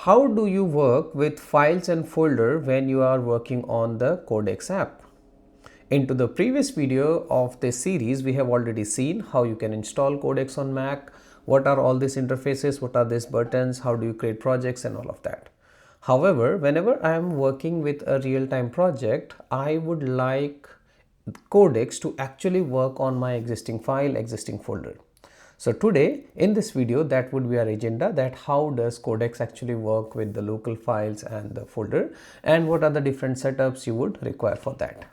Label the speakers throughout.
Speaker 1: How do you work with files and folder when you are working on the Codex app? Into the previous video of this series, we have already seen how you can install Codex on Mac, what are all these interfaces, what are these buttons, how do you create projects and all of that. However, whenever I am working with a real-time project, I would like Codex to actually work on my existing file, existing folder. So today in this video, that would be our agenda, that how does Codex actually work with the local files and the folder, and what are the different setups you would require for that.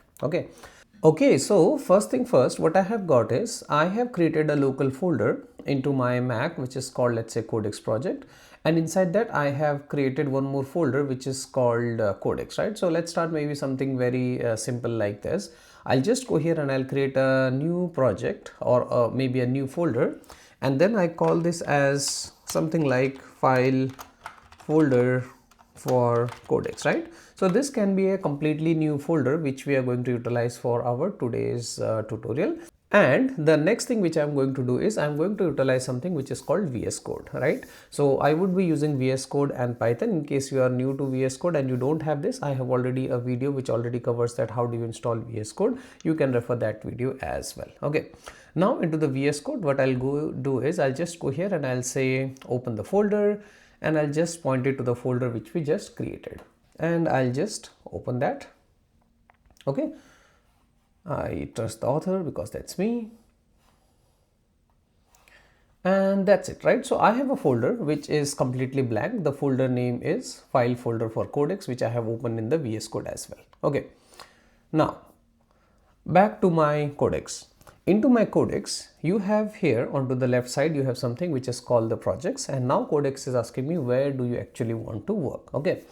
Speaker 1: Okay, so first thing first, what I have got is I have created a local folder into my Mac which is called, let's say, Codex project, and inside that I have created one more folder which is called Codex, right? So let's start maybe something very simple like this. I'll just go here and I'll create a new project or maybe a new folder, and then I call this as something like file folder for Codex, right? So this can be a completely new folder which we are going to utilize for our today's tutorial. And the next thing which I'm going to do is I'm going to utilize something which is called VS Code, right? So I would be using VS Code and Python. In case you are new to VS Code and you don't have this, I have already a video which already covers that how do you install VS Code. You can refer that video as well. Okay, now into the VS Code, what I'll go do is I'll just go here and I'll say open the folder, and I'll just point it to the folder which we just created, and I'll just open that. Okay, I trust the author because that's me, and that's it, right? So I have a folder which is completely blank. The folder name is file folder for Codex, which I have opened in the VS Code as well. Okay, now back to my Codex. Into my Codex, you have here onto the left side, you have something which is called the projects, and now Codex is asking me where do you actually want to work. Okay,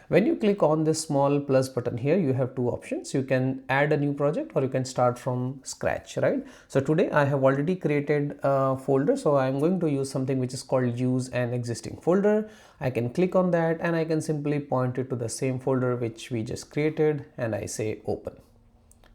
Speaker 1: when you click on this small plus button here, you have two options. You can add a new project or you can start from scratch, right? So today I have already created a folder, so I'm going to use something which is called use an existing folder. I can click on that and I can simply point it to the same folder which we just created, and I say open.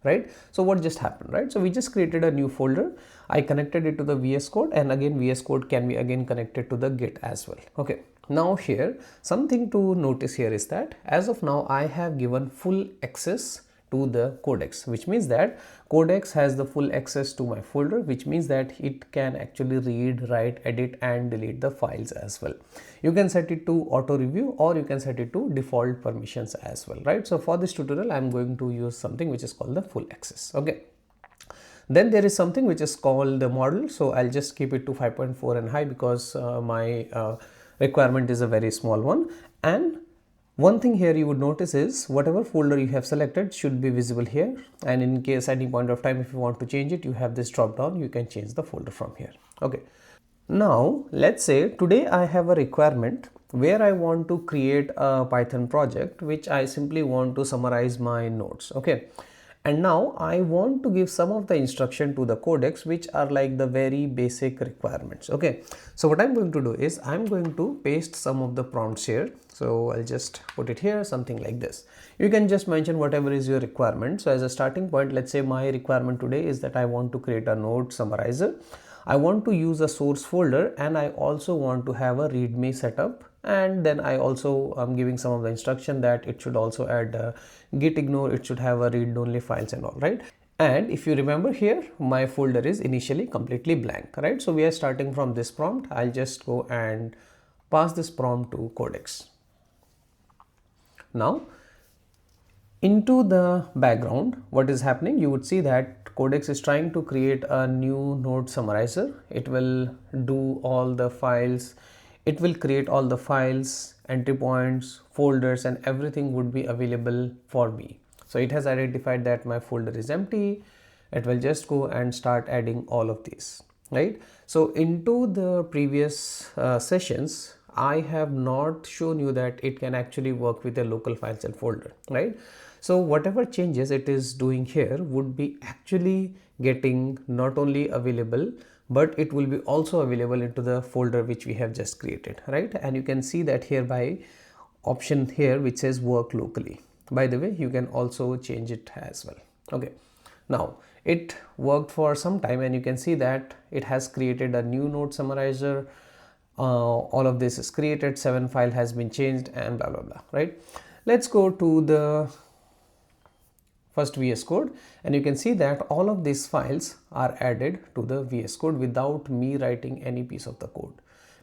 Speaker 1: Right? So what just happened, right? So we just created a new folder. I connected it to the VS Code, and again VS Code can be again connected to the Git as well. Okay, now here something to notice here is that as of now I have given full access to the Codex, which means that Codex has the full access to my folder, which means that it can actually read, write, edit and delete the files as well. You can set it to auto review or you can set it to default permissions as well, right? So for this tutorial I'm going to use something which is called the full access. Okay, then there is something which is called the model, so I'll just keep it to 5.4 and high because my requirement is a very small one. And one thing here you would notice is whatever folder you have selected should be visible here, and in case at any point of time if you want to change it, you have this drop down, you can change the folder from here. Okay, now let's say today I have a requirement where I want to create a Python project which I simply want to summarize my notes. Okay, and now I want to give some of the instruction to the Codex which are like the very basic requirements. Okay, so what I'm going to do is I'm going to paste some of the prompts here. So I'll just put it here, something like this. You can just mention whatever is your requirement. So as a starting point, let's say my requirement today is that I want to create a note summarizer. I want to use a source folder, and I also want to have a readme setup, and then I also am giving some of the instruction that it should also add git ignore, it should have a read only files and all, right? And if you remember here, my folder is initially completely blank, right? So we are starting from this prompt. I'll just go and pass this prompt to Codex. Now into the background, what is happening, you would see that Codex is trying to create a new node summarizer. It will do all the files, it will create all the files, entry points, folders, and everything would be available for me. So it has identified that my folder is empty. It will just go and start adding all of these, right? So into the previous sessions, I have not shown you that it can actually work with a local files and folder, right? So whatever changes it is doing here would be actually getting not only available, but it will be also available into the folder which we have just created, right? And you can see that here by option here which says work locally. By the way, you can also change it as well. Okay, now it worked for some time, and you can see that it has created a new node summarizer. all of this is created, 7 file has been changed, and blah blah blah, right? Let's go to the first VS Code, and you can see that all of these files are added to the VS Code without me writing any piece of the code,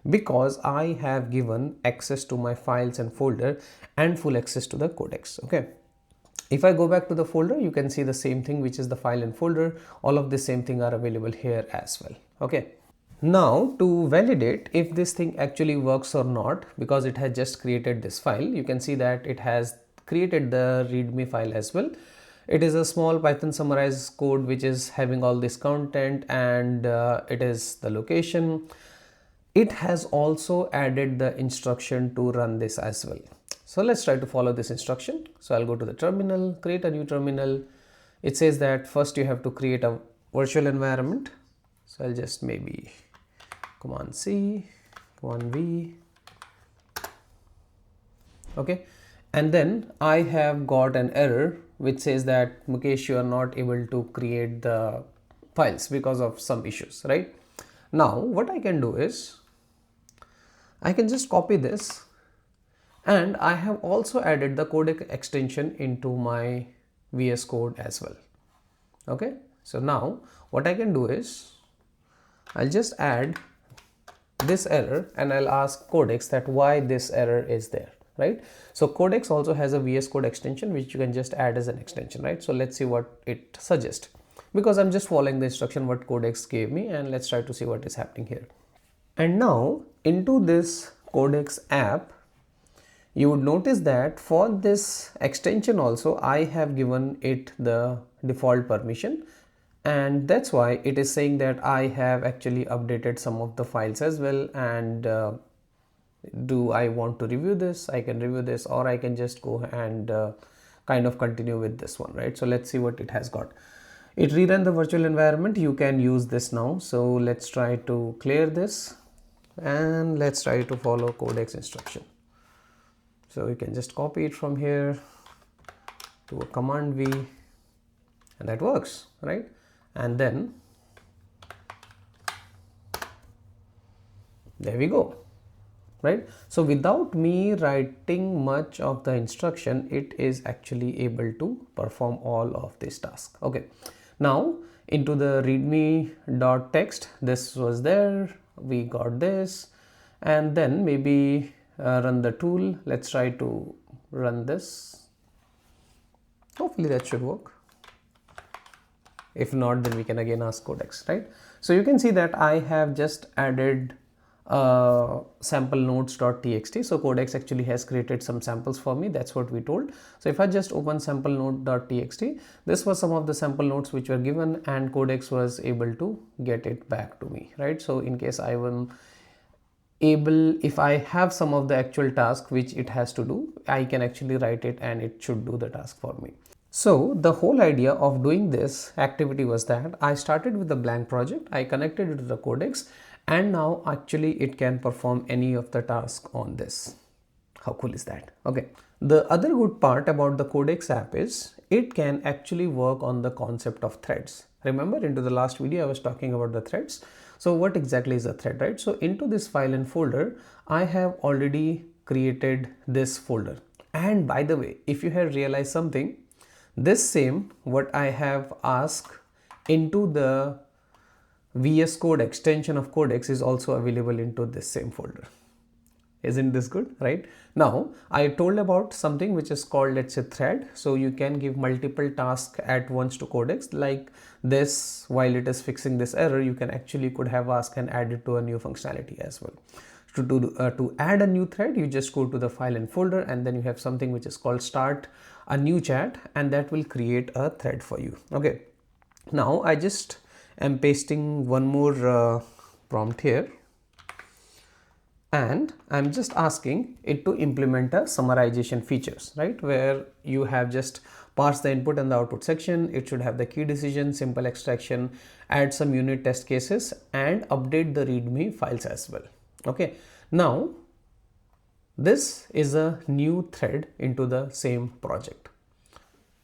Speaker 1: because I have given access to my files and folder and full access to the codex. Okay, if I go back to the folder, you can see the same thing, which is the file and folder. All of the same thing are available here as well. Okay, now to validate if this thing actually works or not, because it has just created this file, you can see that it has created the readme file as well. It is a small Python summarized code which is having all this content, and it is the location. It has also added the instruction to run this as well. So let's try to follow this instruction. So I'll go to the terminal, create a new terminal. It says that first you have to create a virtual environment. So I'll just maybe Command C, Command V. Okay, and then I have got an error which says that Mukesh, you are not able to create the files because of some issues, right? Now what I can do is I can just copy this, and I have also added the Codex extension into my VS Code as well. Okay, so now what I can do is I'll just add this error, and I'll ask Codex that why this error is there, right? So Codex also has a VS Code extension which you can just add as an extension, right? So let's see what it suggests, because I'm just following the instruction what Codex gave me, and let's try to see what is happening here. And now into this Codex app, you would notice that for this extension also I have given it the default permission, and that's why it is saying that I have actually updated some of the files as well. And do I want to review this? I can review this, or I can just go and kind of continue with this one, right? So let's see what it has got. It rerun the virtual environment. You can use this now. So let's try to clear this, and let's try to follow Codex instruction. So you can just copy it from here to a Command V, and that works, right? And then there we go, right? So without me writing much of the instruction, it is actually able to perform all of this task. Okay, now into the readme.txt, this was there, we got this, and then maybe run the tool. Let's try to run this. Hopefully that should work. If not, then we can again ask Codex, right? So you can see that I have just added sample nodes.txt. So Codex actually has created some samples for me. That's what we told. So if I just open sample node.txt, this was some of the sample nodes which were given, and Codex was able to get it back to me, right? So in case I will if I have some of the actual task which it has to do, I can actually write it and it should do the task for me. So the whole idea of doing this activity was that I started with a blank project, I connected it to the Codex, and now actually it can perform any of the tasks on this. How cool is that? Okay. The other good part about the Codex app is it can actually work on the concept of threads. Remember, into the last video I was talking about the threads. So what exactly is a thread, right? So into this file and folder, I have already created this folder. And by the way, if you have realized something, this same what I have asked into the VS Code extension of Codex is also available into this same folder. Isn't this good, right? Now I told about something which is called, let's say, thread. So you can give multiple tasks at once to Codex, like this. While it is fixing this error, you can actually could have asked and add it to a new functionality as well. To add a new thread, you just go to the file and folder, and then you have something which is called start a new chat, and that will create a thread for you. Okay, now I just am pasting one more prompt here, and I'm just asking it to implement a summarization features, right? Where you have just parsed the input and the output section. It should have the key decision, simple extraction, add some unit test cases, and update the readme files as well. Okay, now this is a new thread into the same project.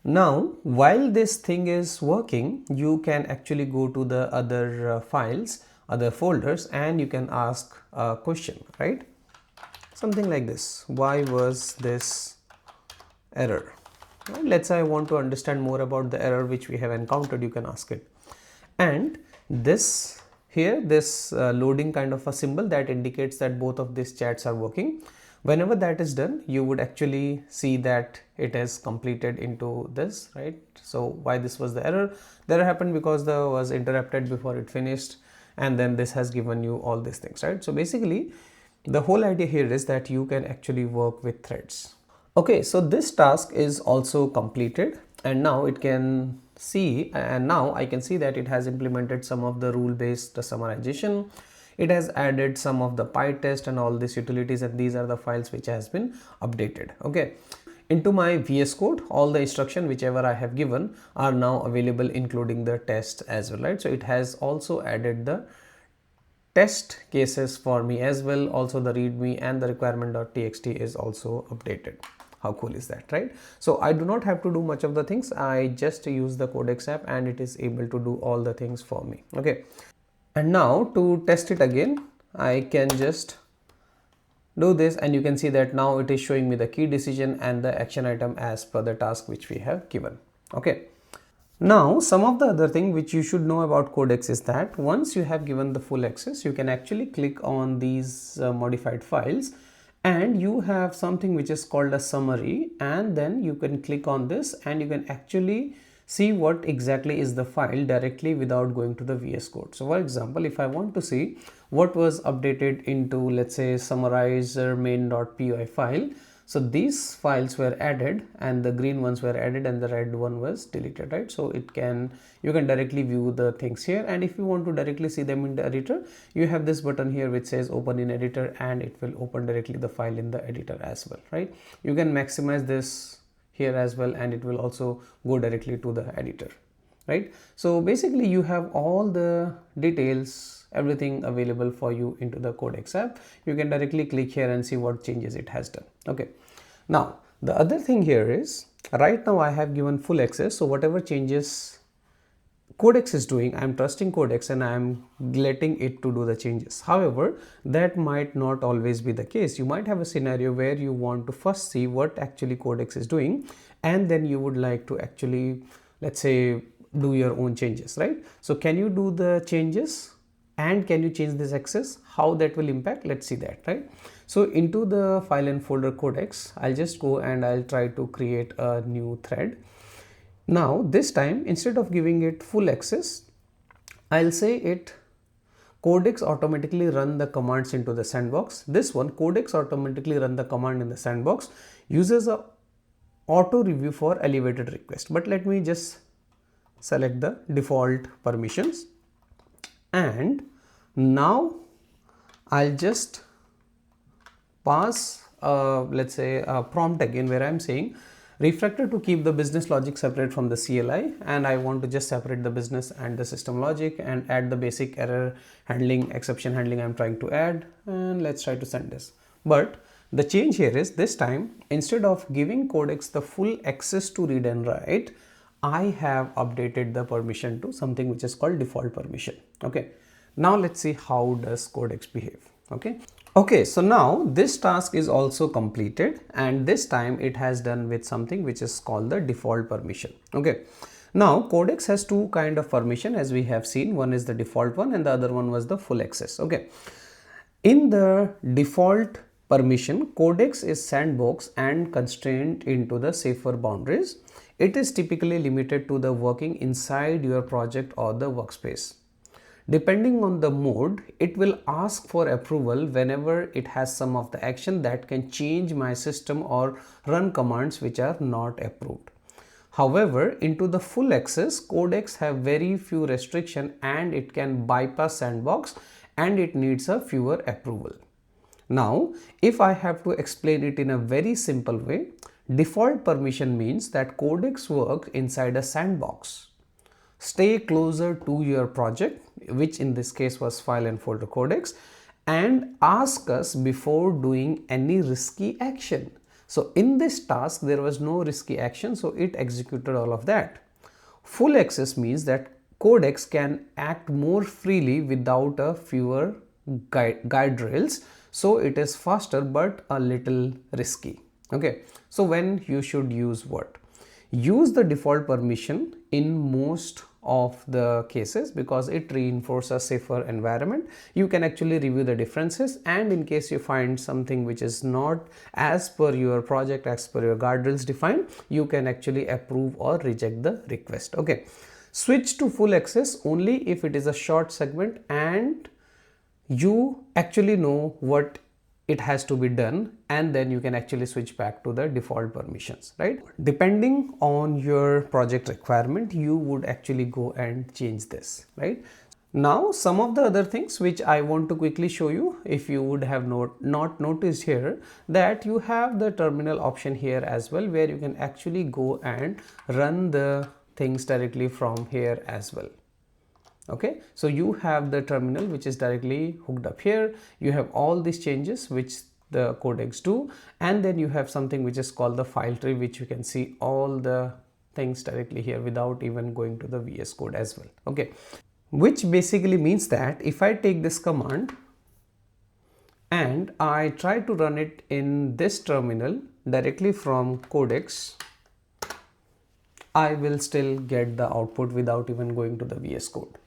Speaker 1: Now, while this thing is working, you can actually go to the other files other folders, and you can ask a question, right? Something like this: why was this error? Right? Let's say I want to understand more about the error which we have encountered. You can ask it. And this here, this loading kind of a symbol that indicates that both of these chats are working. Whenever that is done, you would actually see that it has completed into this, right? So why this was the error? The error happened because the was interrupted before it finished, and then this has given you all these things, right? So basically the whole idea here is that you can actually work with threads. Okay, so this task is also completed, and now it can see, and now I can see that it has implemented some of the rule based summarization. It has added some of the PyTest and all these utilities, and these are the files which has been updated. Okay, into my VS Code, all the instruction whichever I have given are now available, including the test as well, right? So it has also added the test cases for me as well. Also the readme and the requirement.txt is also updated. How cool is that, right? So I do not have to do much of the things. I just use the Codex app and it is able to do all the things for me. Okay, and now to test it again, I can just do this, and you can see that now it is showing me the key decision and the action item as per the task which we have given. Okay, now some of the other thing which you should know about Codex is that once you have given the full access, you can actually click on these modified files, and you have something which is called a summary, and then you can click on this and you can actually see what exactly is the file directly without going to the VS Code. So for example, if I want to see what was updated into, let's say, summarizer main.py file, so these files were added, and the green ones were added and the red one was deleted, right? So you can directly view the things here, and if you want to directly see them in the editor, you have this button here which says open in editor, and it will open directly the file in the editor as well, right? You can maximize this here as well, and it will also go directly to the editor, right? So basically you have all the details, everything available for you into the Codex app. You can directly click here and see what changes it has done. Okay, now the other thing here is, right now I have given full access, so whatever changes Codex is doing, I am trusting Codex and I am letting it to do the changes. However, that might not always be the case. You might have a scenario where you want to first see what actually Codex is doing, and then you would like to actually, let's say, do your own changes, right? So can you do the changes, and can you change this access? How that will impact? Let's see that, right? So into the file and folder Codex, I'll just go and I'll try to create a new thread. Now this time, instead of giving it full access, I'll say it Codex automatically run the commands into the sandbox. This one, Codex automatically run the command in the sandbox, uses a auto review for elevated request. But let me just select the default permissions, and now I'll just pass let's say a prompt again where I'm saying refactor to keep the business logic separate from the CLI, and I want to just separate the business and the system logic and add the basic error handling, exception handling I'm trying to add, and let's try to send this. But the change here is, this time instead of giving Codex the full access to read and write, I have updated the permission to something which is called default permission. Okay, now let's see how does Codex behave. Okay, so now this task is also completed, and this time it has done with something which is called the default permission. Okay, now Codex has two kind of permission, as we have seen. One is the default one and the other one was the full access. Okay, in the default permission, Codex is sandbox and constrained into the safer boundaries. It is typically limited to the working inside your project or the workspace. Depending on the mode, it will ask for approval whenever it has some of the action that can change my system or run commands which are not approved. However, into the full access, Codex have very few restrictions and it can bypass sandbox, and it needs a fewer approval. Now, if I have to explain it in a very simple way, default permission means that Codex works inside a sandbox. Stay closer to your project, which in this case was file and folder Codex, and ask us before doing any risky action. So in this task, there was no risky action, so it executed all of that. Full access means that Codex can act more freely without a fewer guide rails, so it is faster but a little risky. Okay, so when you should use what? Use the default permission in most of the cases because it reinforces a safer environment. You can actually review the differences, and in case you find something which is not as per your project, as per your guardrails defined, you can actually approve or reject the request. Okay, switch to full access only if it is a short segment and you actually know what it has to be done, and then you can actually switch back to the default permissions, right? Depending on your project requirement, you would actually go and change this, right? Now, some of the other things which I want to quickly show you, if you would have not noticed here, that you have the terminal option here as well, where you can actually go and run the things directly from here as well. Okay, so you have the terminal which is directly hooked up here. You have all these changes which the codex do, and then you have something which is called the file tree, which you can see all the things directly here without even going to the VS Code as well. Okay, which basically means that if I take this command and I try to run it in this terminal directly from Codex, I will still get the output without even going to the VS Code.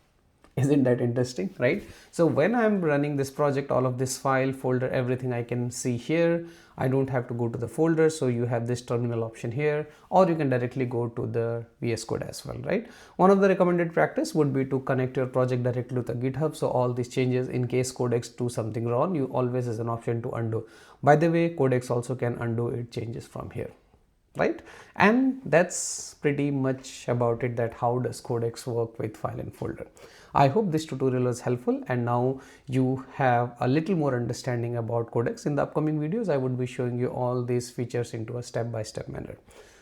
Speaker 1: Isn't that interesting, right? So when I'm running this project, all of this file, folder, everything I can see here. I don't have to go to the folder. So you have this terminal option here, or you can directly go to the VS Code as well, right? One of the recommended practice would be to connect your project directly to the GitHub. So all these changes, in case Codex do something wrong, you always has an option to undo. By the way, Codex also can undo its changes from here, right? And that's pretty much about it, that how does Codex work with file and folder. I hope this tutorial was helpful, and now you have a little more understanding about Codex. In the upcoming videos, I would be showing you all these features into a step-by-step manner.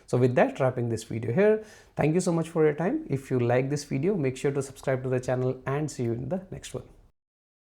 Speaker 1: So with that, wrapping this video here. Thank you so much for your time. If you like this video, make sure to subscribe to the channel, and see you in the next one.